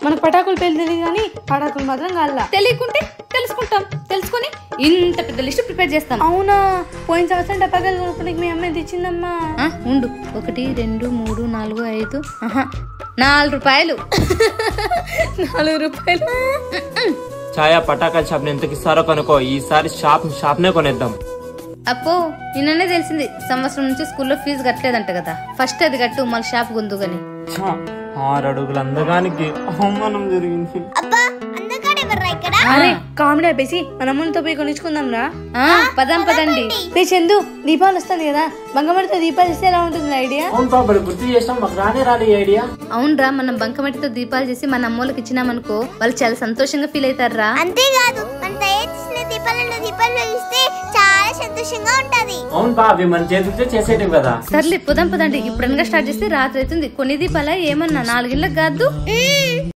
మనకు పటాకులు పేరు తెలియదు కానీ పటాకులు మాత్రం కాల్లా. తెలియకుంటే తెలుసుకుంటాం, తెలుసుకొని ఇంత పెద్ద లిస్ట్ ప్రిపేర్ చేస్తాం. అవునా? పోయిన సంవత్సరం డబ్బాకాయలు కొనుక్కోడానికి మీ అమ్మాయి తెచ్చిందమ్మా. ఉండు, 1 2 3 4 5 4 రూపాయలు. 4 రూపాయలు. ఛాయా పటాకాల షాప్ ఎంతకి ఇస్తారో కనుకో. ఈసారి షాప్నే కొనేద్దాం. అప్పో నిన్ననే తెలిసింది, సంవత్సరం నుంచి స్కూల్లో ఫీజు కట్టలేదంట కదా. ఫస్ట్ అది కట్టు, మళ్ళీ షాప్ గుందు గాని. 6 అడుగుల అందగానికి అవమానం జరిగింది. అరే కామెడీ ఆపేసి మన అమ్మతో పోయి కొనిచ్చుకుందాం రా. పదండి. చందు, దీపావళి వస్తుంది కదా, బంగమడితో దీపాలు ఇస్తే ఎలా ఉంటుంది ఐడియా? అవును బాబు, గుర్తు చేసాం, మాకు రాని ఐడియా. అవునరా, మనం బంకమట్టితో దీపాలు చేసి మన అమ్మోళ్ళకి ఇచ్చినామనుకో, వాళ్ళు చాలా సంతోషంగా ఫీల్ అవుతారా. అంతేకాదు, మనం తయారు చేసిన దీపాలు వెలిగిస్తే చాలా సంతోషంగా ఉంటది. అవును బాబు, మన చేతులతో చేసేటివి కదా. సర్లే పదండి. ఇప్పుడు స్టార్ట్ చేస్తే రాత్రి అవుతుంది. కొన్ని దీపాల ఏమన్నా 4 ఇళ్ళకి కాదు.